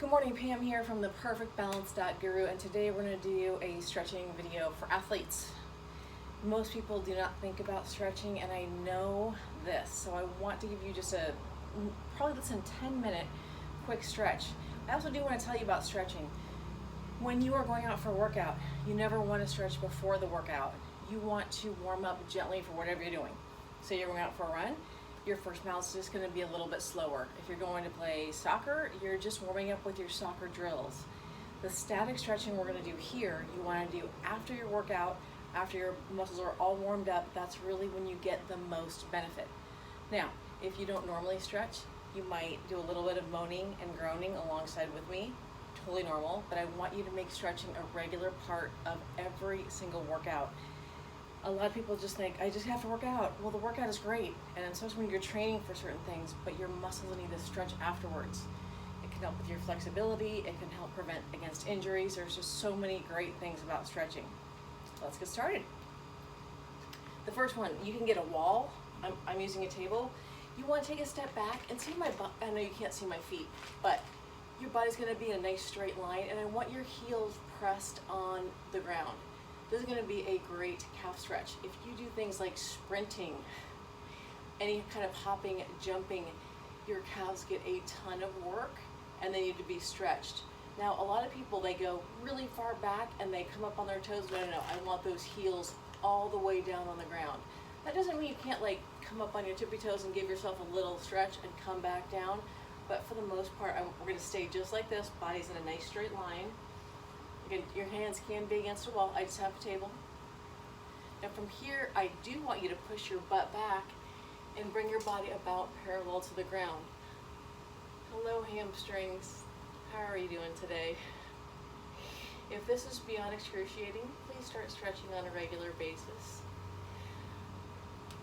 Good morning, Pam here from the Perfect Balance Guru, and today we're going to do a stretching video for athletes. Most people do not think about stretching, and I know this, so I want to give you just a probably less than 10-minute quick stretch. I also do want to tell you about stretching. When you are going out for a workout, you never want to stretch before the workout. You want to warm up gently for whatever you're doing. So you're going out for a run, your first mile is just going to be a little bit slower. If you're going to play soccer, you're just warming up with your soccer drills. The static stretching we're going to do here, you want to do after your workout, after your muscles are all warmed up. That's really when you get the most benefit. Now, if you don't normally stretch, you might do a little bit of moaning and groaning alongside with me. Totally normal, but I want you to make stretching a regular part of every single workout. A lot of people just think, I just have to work out. Well, the workout is great, and especially when you're training for certain things, but your muscles need to stretch afterwards. It can help with your flexibility, it can help prevent against injuries. There's just so many great things about stretching. Let's get started. The first one, you can get a wall. I'm using a table. You want to take a step back and see my butt. I know you can't see my feet, but your body's going to be in a nice straight line, and I want your heels pressed on the ground. This is going to be a great calf stretch. If you do things like sprinting, any kind of hopping, jumping, your calves get a ton of work and they need to be stretched. Now, a lot of people, they go really far back and they come up on their toes. No, I want those heels all the way down on the ground. That doesn't mean you can't like come up on your tippy toes and give yourself a little stretch and come back down. But for the most part, we're going to stay just like this. Body's in a nice straight line. Again, your hands can be against a wall. I just have a table. Now from here, I do want you to push your butt back and bring your body about parallel to the ground. Hello, hamstrings. How are you doing today? If this is beyond excruciating, please start stretching on a regular basis.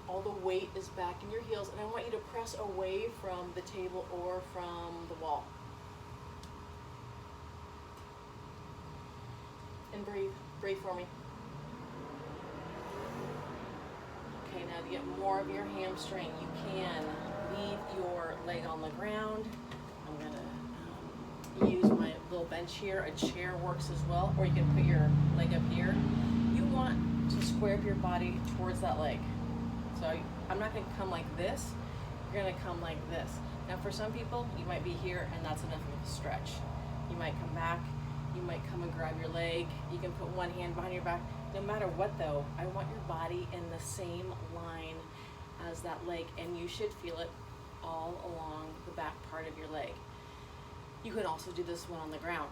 All the weight is back in your heels, and I want you to press away from the table or from the wall. And breathe for me. Okay, now to get more of your hamstring, you can leave your leg on the ground. I'm gonna use my little bench here. A chair works as well, or you can put your leg up here. You want to square up your body towards that leg. So I'm not gonna come like this, you're gonna come like this. Now for some people, you might be here and that's enough of a stretch. You might come back, you might come and grab your leg. You can put one hand behind your back. No matter what though, I want your body in the same line as that leg, and you should feel it all along the back part of your leg. You can also do this one on the ground.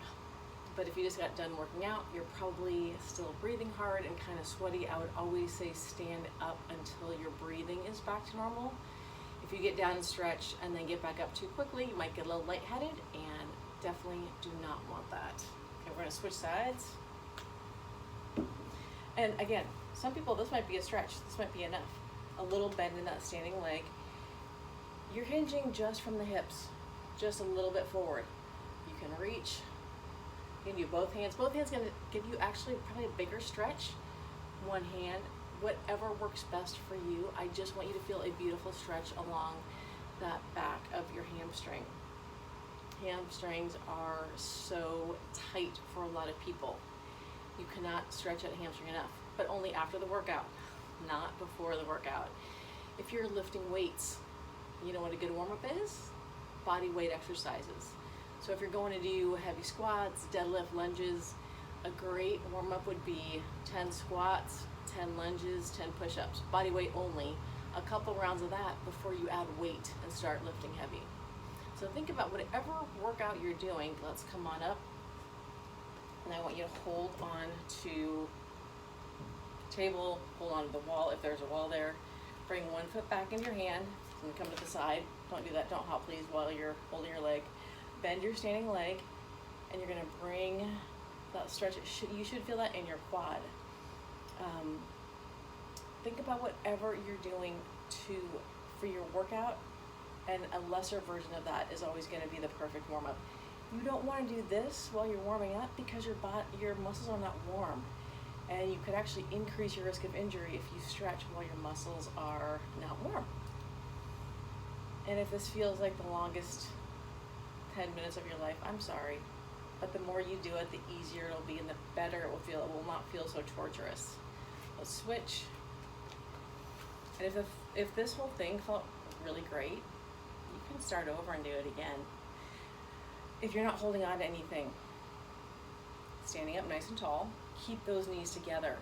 But if you just got done working out, you're probably still breathing hard and kind of sweaty. I would always say stand up until your breathing is back to normal. If you get down and stretch and then get back up too quickly, you might get a little lightheaded, and definitely do not want that. Okay, we're gonna switch sides. And again, some people, this might be a stretch, this might be enough. A little bend in that standing leg. You're hinging just from the hips, just a little bit forward. You can reach, you can do both hands. Both hands gonna give you actually probably a bigger stretch. One hand, whatever works best for you. I just want you to feel a beautiful stretch along that back of your hamstring. Hamstrings are so tight for a lot of people. You cannot stretch that hamstring enough, but only after the workout, not before the workout. If you're lifting weights, you know what a good warm-up is? Body weight exercises. So if you're going to do heavy squats, deadlift, lunges, a great warm-up would be 10 squats, 10 lunges, 10 push-ups, body weight only, a couple rounds of that before you add weight and start lifting heavy. So think about whatever workout you're doing. Let's come on up. And I want you to hold on to the table, hold on to the wall if there's a wall there. Bring one foot back in your hand and come to the side. Don't do that, don't hop please while you're holding your leg. Bend your standing leg, and you're gonna bring that stretch. You should feel that in your quad. Think about whatever you're doing for your workout, and a lesser version of that is always going to be the perfect warm-up. You don't want to do this while you're warming up because your muscles are not warm, and you could actually increase your risk of injury if you stretch while your muscles are not warm. And if this feels like the longest 10 minutes of your life, I'm sorry. But the more you do it, the easier it'll be and the better it will feel. It will not feel so torturous. Let's switch. And if this whole thing felt really great, you can start over and do it again. If you're not holding on to anything, standing up nice and tall, keep those knees together.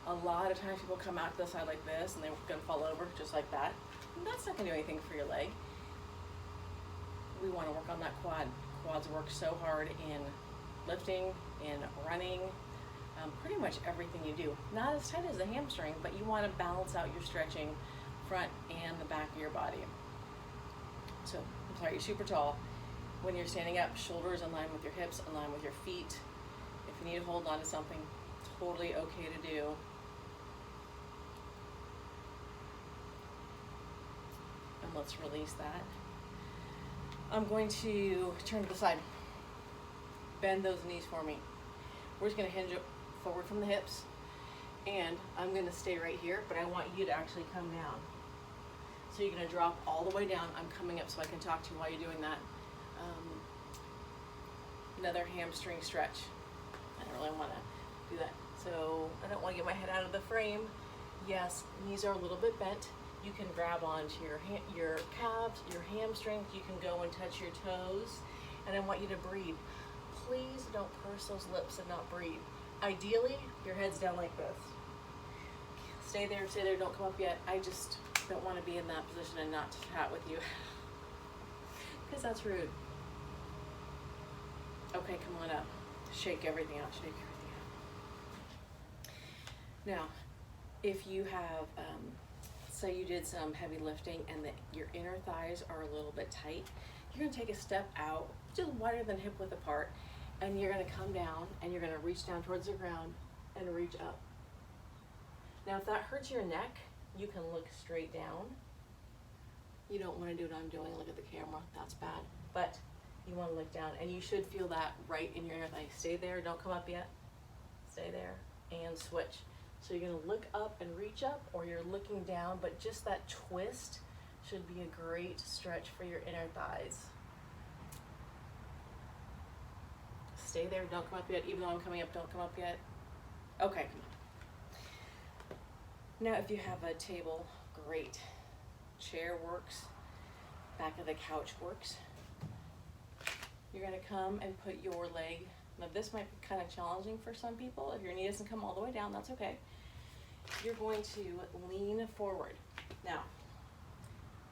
A lot of times people come out to the side like this and they're gonna fall over just like that. And that's not gonna do anything for your leg. We wanna work on that quad. Quads work so hard in lifting, in running, pretty much everything you do. Not as tight as the hamstring, but you wanna balance out your stretching front and the back of your body. So, I'm sorry, you're super tall. When you're standing up, shoulders in line with your hips, in line with your feet. If you need to hold on to something, totally okay to do. And let's release that. I'm going to turn to the side. Bend those knees for me. We're just going to hinge it forward from the hips. And I'm going to stay right here, but I want you to actually come down. So you're going to drop all the way down. I'm coming up so I can talk to you while you're doing that. Another hamstring stretch. I don't really want to do that. So I don't want to get my head out of the frame. Yes, knees are a little bit bent. You can grab onto your calves, your hamstrings. You can go and touch your toes. And I want you to breathe. Please don't purse those lips and not breathe. Ideally, your head's down like this. Stay there, don't come up yet. I just don't want to be in that position and not chat with you. Because that's rude. Okay, come on up. Shake everything out, shake everything out. Now, if you have, say you did some heavy lifting and your inner thighs are a little bit tight, you're gonna take a step out, just wider than hip width apart, and you're gonna come down and you're gonna reach down towards the ground and reach up. Now, if that hurts your neck, you can look straight down. You don't wanna do what I'm doing, look at the camera, that's bad. But you wanna look down, and you should feel that right in your inner thigh. Stay there, don't come up yet. Stay there, and switch. So you're gonna look up and reach up, or you're looking down, but just that twist should be a great stretch for your inner thighs. Stay there, don't come up yet. Even though I'm coming up, don't come up yet. Okay, come on. Now if you have a table, great. Chair works, back of the couch works. You're gonna come and put your leg, now this might be kind of challenging for some people. If your knee doesn't come all the way down, that's okay. You're going to lean forward. Now,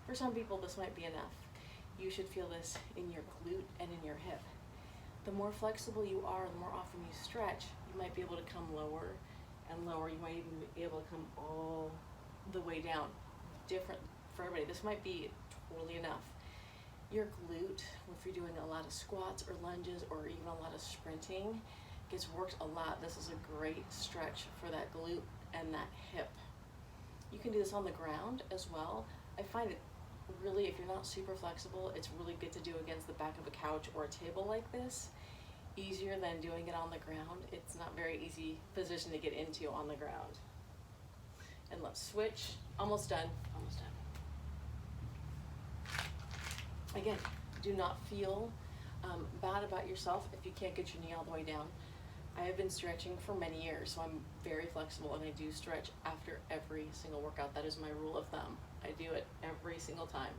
for some people this might be enough. You should feel this in your glute and in your hip. The more flexible you are, the more often you stretch, you might be able to come lower and lower. You might even be able to come all the way down. Different for everybody. This might be totally enough. Your glute, if you're doing a lot of squats or lunges or even a lot of sprinting, gets worked a lot. This is a great stretch for that glute and that hip. You can do this on the ground as well. I find it really, if you're not super flexible, it's really good to do against the back of a couch or a table like this. Easier than doing it on the ground. It's not very easy position to get into on the ground. And let's switch. Almost done, almost done. Again, do not feel bad about yourself if you can't get your knee all the way down. I have been stretching for many years, so I'm very flexible, and I do stretch after every single workout. That is my rule of thumb. I do it every single time.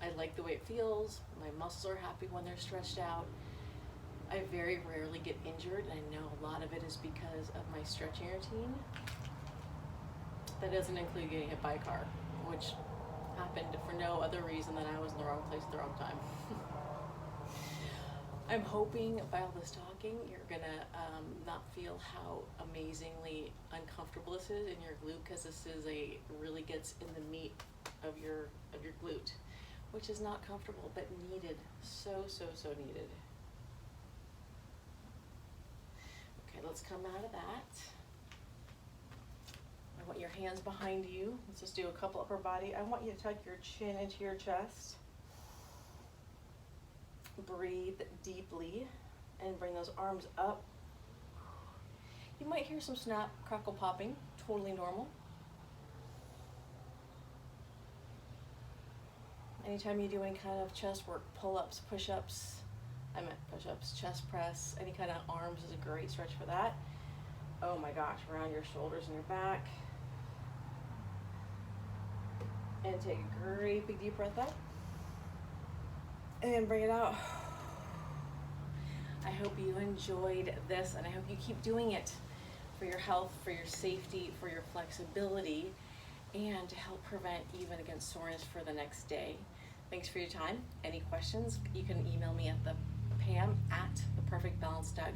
I like the way it feels. My muscles are happy when they're stretched out. I very rarely get injured, and I know a lot of it is because of my stretching routine. That doesn't include getting hit by a car, which happened for no other reason than I was in the wrong place at the wrong time. I'm hoping by all this talking, you're gonna not feel how amazingly uncomfortable this is in your glute, because this is really gets in the meat of your glute, which is not comfortable but needed, so needed. Okay, let's come out of that. I want your hands behind you. Let's just do a couple upper body. I want you to tuck your chin into your chest. Breathe deeply and bring those arms up. You might hear some snap, crackle, popping, totally normal. Anytime you do any kind of chest work, pull-ups, push-ups, push-ups, chest press, any kind of arms is a great stretch for that. Oh my gosh, around your shoulders and your back. And take a great big deep breath up. And bring it out. I hope you enjoyed this, and I hope you keep doing it for your health, for your safety, for your flexibility, and to help prevent even against soreness for the next day. Thanks for your time. Any questions, you can email me at Pam@theperfectbalance.com.